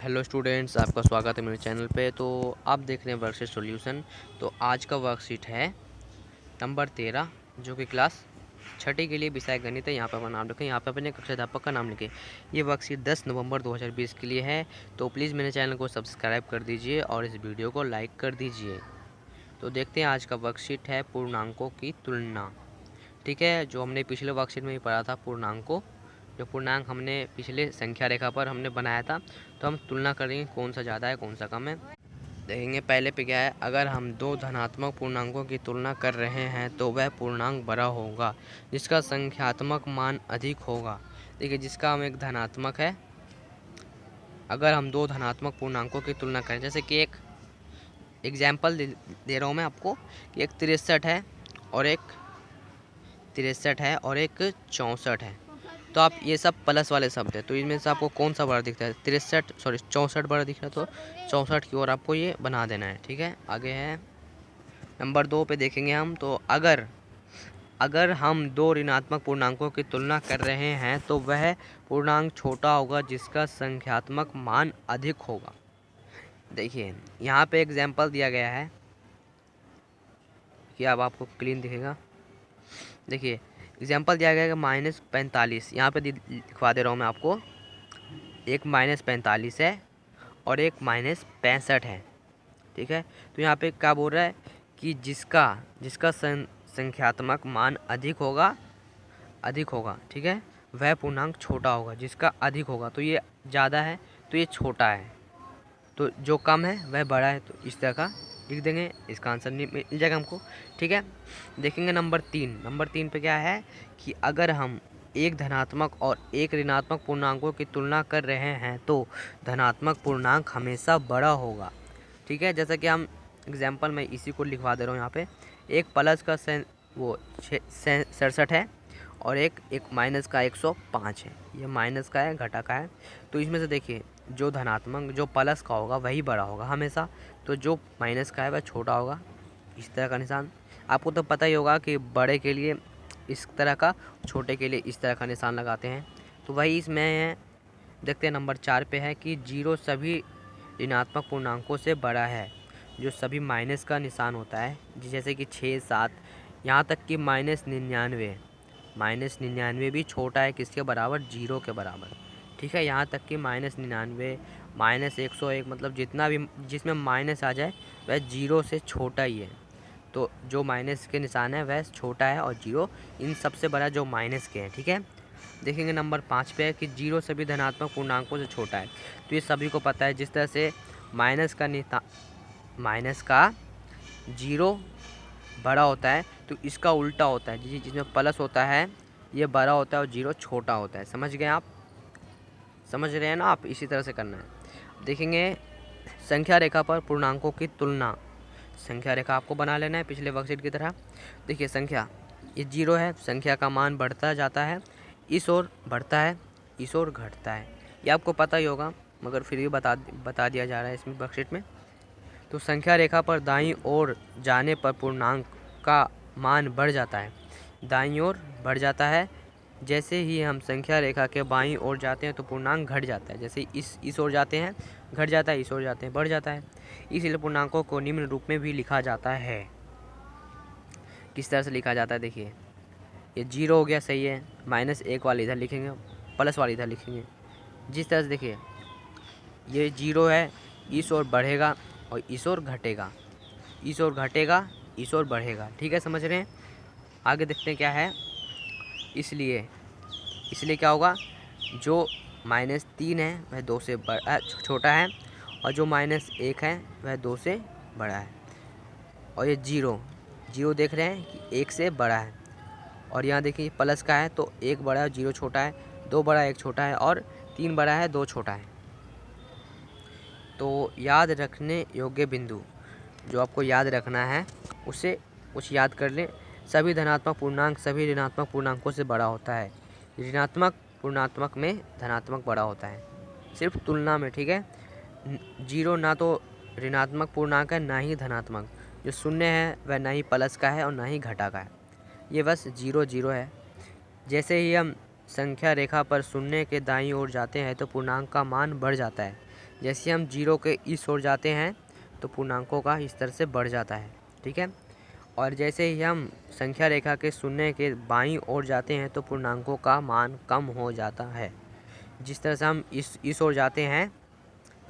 Hello students, आपका स्वागत है मेरे चैनल पे। तो आप देख रहे हैं वर्कशीट सॉल्यूशन। तो आज का वर्कशीट है नंबर 13, जो कि क्लास छठी के लिए विषय गणित है। यहाँ पर अपना नाम लिखें, यहाँ पर अपने कक्षा अध्यापक का नाम लिखें। ये वर्कशीट 10 नवंबर 2020 के लिए है। तो प्लीज़ मेरे चैनल को सब्सक्राइब कर दीजिए और इस वीडियो को लाइक कर दीजिए। तो देखते हैं, आज का वर्कशीट है पूर्णांकों की तुलना। ठीक है, जो हमने पिछले वर्कशीट में ही पढ़ा था पूर्णांकों, जो पूर्णांक हमने पिछले संख्या रेखा पर हमने बनाया था। तो हम तुलना करेंगे कौन सा ज़्यादा है कौन सा कम है। देखेंगे पहले पे क्या है। अगर हम दो धनात्मक पूर्णांकों की तुलना कर रहे हैं तो वह पूर्णांक बड़ा होगा जिसका संख्यात्मक मान अधिक होगा। देखिए, जिसका हम एक धनात्मक है, अगर हम दो धनात्मक पूर्णांकों की तुलना करें, जैसे कि एक एग्जाम्पल दे रहा हूँ मैं आपको कि एक 63 है और एक 64 है। तो आप ये सब प्लस वाले शब्द है, तो इनमें से आपको कौन सा बड़ा दिखता है? 64 बड़ा दिख रहा है, तो 64 की ओर आपको ये बना देना है। ठीक है, आगे है नंबर 2 पे देखेंगे हम। तो अगर हम दो ऋणात्मक पूर्णांकों की तुलना कर रहे हैं तो वह पूर्णांक छोटा होगा जिसका संख्यात्मक मान अधिक होगा। देखिए, यहाँ पे एग्जाम्पल दिया गया है कि अब आपको क्लीन दिखेगा। देखिए, एग्जाम्पल दिया गया है -45। यहाँ पे लिखवा दे रहा हूँ मैं आपको। एक -45 है और एक -65 है। ठीक है, तो यहाँ पे क्या बोल रहा है कि जिसका जिसका संख्यात्मक मान अधिक होगा। ठीक है, वह पूर्णांक छोटा होगा। जिसका अधिक होगा तो ये ज़्यादा है, तो ये छोटा है। तो जो कम है वह बड़ा है। तो इस तरह का लिख देंगे, इसका आंसर मिल जाएगा हमको। ठीक है, देखेंगे नंबर 3 पे क्या है कि अगर हम एक धनात्मक और एक ऋणात्मक पूर्णांकों की तुलना कर रहे हैं तो धनात्मक पूर्णांक हमेशा बड़ा होगा। ठीक है, जैसा कि हम एग्जाम्पल में इसी को लिखवा दे रहा हूँ यहाँ पे। एक प्लस का 67 है और एक माइनस का 105 है। ये माइनस का है, घटा का है। तो इसमें से देखिए, जो धनात्मक जो प्लस का होगा वही बड़ा होगा हमेशा, तो जो माइनस का है वह छोटा होगा। इस तरह का निशान आपको तो पता ही होगा कि बड़े के लिए इस तरह का, छोटे के लिए इस तरह का निशान लगाते हैं। तो वही इसमें है। देखते हैं नंबर 4 पे है कि 0 सभी ऋणात्मक पूर्णांकों से बड़ा है। जो सभी माइनस का निशान होता है, जैसे कि 6, 7, यहाँ तक कि -99 भी छोटा है किसके बराबर? 0 के बराबर। ठीक है, यहाँ तक कि -99, -101, मतलब जितना भी जिसमें माइनस आ जाए वह 0 से छोटा ही है। तो जो माइनस के निशान है वह छोटा है और 0 इन सबसे बड़ा जो माइनस के हैं। ठीक है, देखेंगे नंबर 5 पे है कि 0 सभी धनात्मक पूर्णांकों से छोटा है। तो ये सभी को पता है, जिस तरह से माइनस का 0 बड़ा होता है तो इसका उल्टा होता है। जिसमें प्लस होता है ये बड़ा होता है और 0 छोटा होता है। समझ गए आप? समझ रहे हैं ना आप? इसी तरह से करना है। देखेंगे संख्या रेखा पर पूर्णांकों की तुलना। संख्या रेखा आपको बना लेना है पिछले वर्कशीट की तरह। देखिए, संख्या ये 0 है, संख्या का मान बढ़ता जाता है, इस ओर बढ़ता है, इस ओर घटता है। ये आपको पता ही होगा, मगर फिर भी बता दिया जा रहा है इसमें वर्कशीट में। तो संख्या रेखा पर दाईं ओर जाने पर पूर्णांक का मान बढ़ जाता है। दाईं ओर बढ़ जाता है। जैसे ही हम संख्या रेखा के बाईं ओर जाते हैं तो पूर्णांक घट जाता है। जैसे इस ओर जाते हैं घट जाता है, इस ओर जाते हैं बढ़ जाता है। इसलिए पूर्णांकों को निम्न रूप में भी लिखा जाता है। किस तरह से लिखा जाता है? देखिए, ये 0 हो गया, सही है। -1 वाले इधर लिखेंगे, प्लस वाले इधर लिखेंगे। जिस तरह से देखिए, ये 0 है, इस ओर बढ़ेगा और इस ओर घटेगा, इस ओर घटेगा, इस ओर बढ़ेगा। ठीक है, समझ रहे हैं? आगे देखते हैं क्या है। इसलिए क्या होगा? जो -3 है वह 2 से छोटा है और जो -1 है वह 2 से बड़ा है। और ये 0 देख रहे हैं कि 1 से बड़ा है। और यहाँ देखिए प्लस का है तो 1 बड़ा है, 0 छोटा है, 2 बड़ा है, 1 छोटा है, और 3 बड़ा है, 2 छोटा है। तो याद रखने योग्य बिंदु जो आपको याद रखना है उसे कुछ याद कर लें। सभी धनात्मक पूर्णांक सभी ऋणात्मक पूर्णांकों से बड़ा होता है। ऋणात्मक पूर्णात्मक में धनात्मक बड़ा होता है, सिर्फ तुलना में। ठीक है, 0 ना तो ऋणात्मक पूर्णांक है ना ही धनात्मक। जो शून्य है वह ना ही प्लस का है और ना ही घटा का है। ये बस 0 0 है। जैसे ही हम संख्या रेखा पर शून्य के दाईं ओर जाते हैं तो पूर्णांक का मान बढ़ जाता है। जैसे हम जीरो के इस ओर जाते हैं तो पूर्णांकों का इस तरह से बढ़ जाता है, ठीक है। और जैसे ही हम संख्या रेखा के शून्य के बाईं ओर जाते हैं तो पूर्णांकों का मान कम हो जाता है। जिस तरह से हम इस ओर जाते हैं,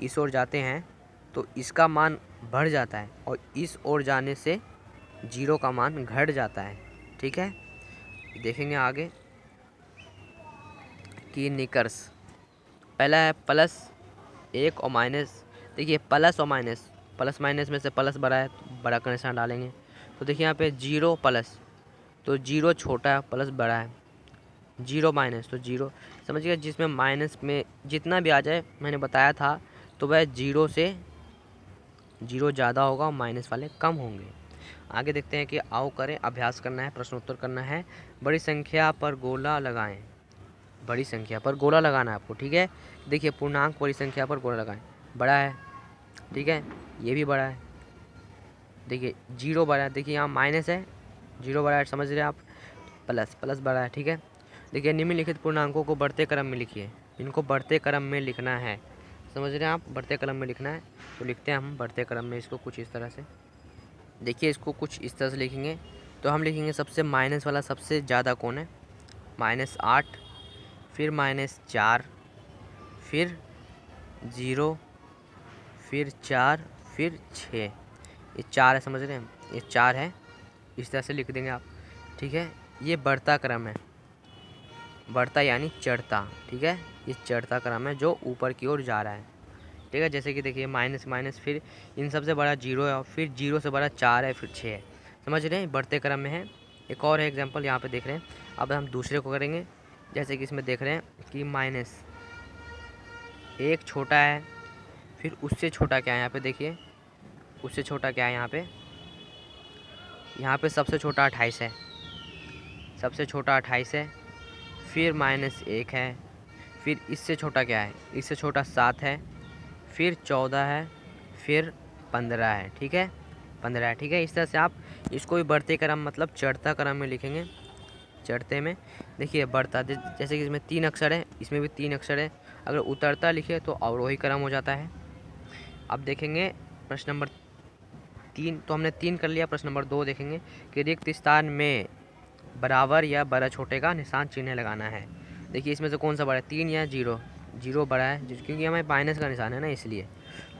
इस ओर जाते हैं तो इसका मान बढ़ जाता है और इस ओर जाने से जीरो का मान घट जाता है, ठीक है। देखेंगे आगे कि निकर्ष पहला है प्लस एक और माइनस। देखिए प्लस और माइनस, प्लस माइनस में से प्लस बड़ा है तो बड़ा का निशान डालेंगे। तो देखिए यहाँ पे जीरो प्लस तो जीरो छोटा है, प्लस बड़ा है। जीरो माइनस तो जीरो, समझिए जिसमें माइनस में जितना भी आ जाए मैंने बताया था तो वह जीरो से जीरो ज़्यादा होगा और माइनस वाले कम होंगे। आगे देखते हैं कि आओ करें, अभ्यास करना है, प्रश्न उत्तर करना है। बड़ी संख्या पर गोला लगाएं, बड़ी संख्या पर गोला लगाना है आपको, ठीक है। देखिए पूर्णांक बड़ी संख्या पर गोला लगाएं, बड़ा है, ठीक है, ये भी बड़ा है। देखिए जीरो बड़ा है, देखिए यहाँ माइनस है, जीरो बड़ा है, समझ रहे हैं आप, प्लस प्लस बड़ा है, ठीक है। देखिए निम्नलिखित पूर्णांकों को बढ़ते क्रम में लिखिए, इनको बढ़ते क्रम में लिखना है, समझ रहे हैं आप, बढ़ते क्रम में लिखना है। तो लिखते हैं हम बढ़ते क्रम में इसको कुछ इस तरह से। देखिए इसको कुछ इस तरह से लिखेंगे तो हम लिखेंगे सबसे माइनस वाला सबसे ज़्यादा कौन है, -8, फिर -4, फिर 0, फिर 4, फिर 6। ये 4 है, समझ रहे हैं, ये 4 है, इस तरह से लिख देंगे आप, ठीक है। ये बढ़ता क्रम है, बढ़ता यानी चढ़ता, ठीक है, ये चढ़ता क्रम है जो ऊपर की ओर जा रहा है, ठीक है। जैसे कि देखिए माइनस माइनस, फिर इन सबसे बड़ा जीरो है और फिर जीरो से बड़ा 4 है, फिर 6 है, समझ रहे हैं, बढ़ते क्रम में है। एक और है एग्जांपल यहाँ पे देख रहे हैं। अब हम दूसरे को करेंगे, जैसे कि इसमें देख रहे हैं कि -1 छोटा है, फिर उससे छोटा क्या है, यहाँ पे देखिए उससे छोटा क्या है, यहाँ पे सबसे छोटा 28 है, सबसे छोटा 28 है, फिर -1 है, फिर इससे छोटा क्या है, इससे छोटा 7 है, फिर 14 है, फिर 15 है, ठीक है, 15 है, ठीक है। इस तरह से आप इसको भी बढ़ते क्रम मतलब चढ़ता क्रम में लिखेंगे, चढ़ते में। देखिए बढ़ता, जैसे कि इसमें 3 अक्षर है, इसमें भी 3 अक्षर है, अगर उतरता लिखे तो अवरोही क्रम हो जाता है। अब देखेंगे प्रश्न नंबर 3, तो हमने 3 कर लिया। प्रश्न नंबर 2 देखेंगे कि रिक्त स्थान में बराबर या बड़ा छोटे का निशान चिन्ह लगाना है। देखिए इसमें से कौन सा बड़ा है, 3 या 0, जीरो बड़ा है क्योंकि हमें माइनस का निशान है ना, इसलिए।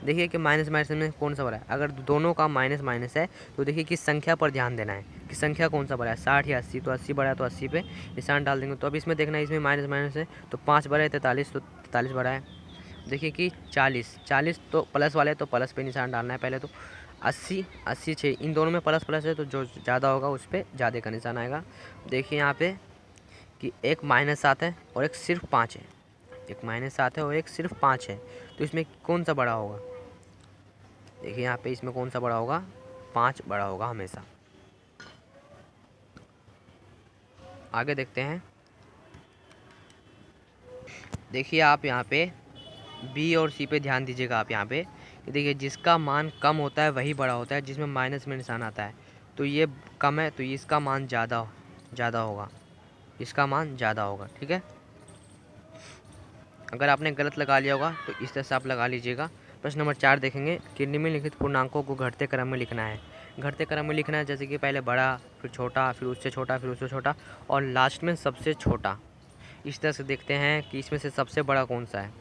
देखिए कि माइनस माइनस में कौन सा बड़ा है, अगर दोनों का माइनस माइनस है तो देखिए किस संख्या पर ध्यान देना है कि संख्या कौन सा बड़ा है, 60 या 80, तो 80 बड़ा है तो 80 पे निशान डाल देंगे। तो अब इसमें देखना है, इसमें माइनस माइनस है तो 5 बड़ा है, 43 तो 43 बड़ा है। देखिए कि 40 तो प्लस वाले तो प्लस पे निशान डालना है पहले, तो 80 6, इन दोनों में प्लस प्लस है तो जो ज़्यादा होगा उस पर ज़्यादा का निशान आएगा। देखिए यहाँ पे कि एक -7 है और एक सिर्फ 5 है, एक -7 है और एक सिर्फ 5 है, तो इसमें कौन सा बड़ा होगा। देखिए यहाँ पे इसमें कौन सा बड़ा होगा, 5 बड़ा होगा हमेशा। आगे देखते हैं। देखिए आप यहाँ पे बी और सी पे ध्यान दीजिएगा आप यहाँ पे, देखिए जिसका मान कम होता है वही बड़ा होता है, जिसमें माइनस में निशान आता है, तो ये कम है तो इसका मान ज़्यादा होगा, इसका मान ज़्यादा होगा, ठीक है। अगर आपने गलत लगा लिया होगा तो इस तरह से आप लगा लीजिएगा। प्रश्न नंबर 4 देखेंगे कि निम्नलिखित पूर्णांकों को घटते क्रम में लिखना है। घटते क्रम में लिखना है जैसे कि पहले बड़ा, फिर छोटा, फिर उससे छोटा, फिर उससे छोटा और लास्ट में सबसे छोटा। इस तरह से देखते हैं कि इसमें से सबसे बड़ा कौन सा है,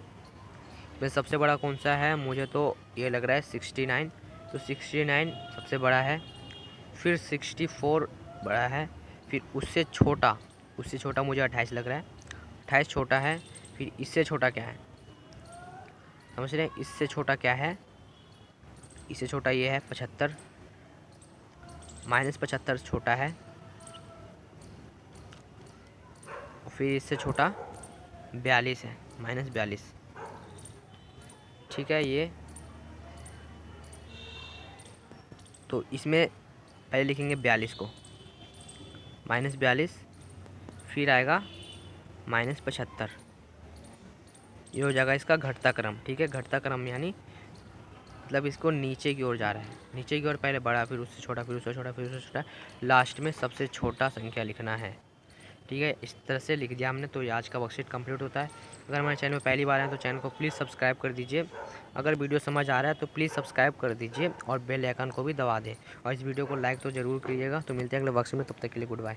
इसमें सबसे बड़ा कौन सा है, मुझे तो ये लग रहा है 69, तो 69 सबसे बड़ा है, फिर 64 बड़ा है, फिर उससे छोटा मुझे 28 लग रहा है, 28 छोटा है, फिर इससे छोटा क्या है, समझ रहे हैं, इससे छोटा क्या है, इससे छोटा ये है 75, -75 छोटा है, और फिर इससे छोटा 42 है, -42, ठीक है। ये तो इसमें पहले लिखेंगे 42 को, -42, फिर आएगा -75, ये हो जाएगा इसका घटता क्रम, ठीक है। घटता क्रम यानी मतलब इसको नीचे की ओर जा रहा है, नीचे की ओर पहले बड़ा, फिर उससे छोटा, फिर उससे छोटा, फिर उससे छोटा, लास्ट में सबसे छोटा संख्या लिखना है, ठीक है, इस तरह से लिख दिया हमने, तो ये आज का वर्कशीट कंप्लीट होता है। अगर हमारे चैनल में पहली बार आए तो चैनल को प्लीज़ सब्सक्राइब कर दीजिए। अगर वीडियो समझ आ रहा है तो प्लीज़ सब्सक्राइब कर दीजिए और बेल आइकन को भी दबा दें, और इस वीडियो को लाइक तो ज़रूर कीजिएगा। तो मिलते हैं अगले वर्कशीट में, तब तक के लिए गुड बाय।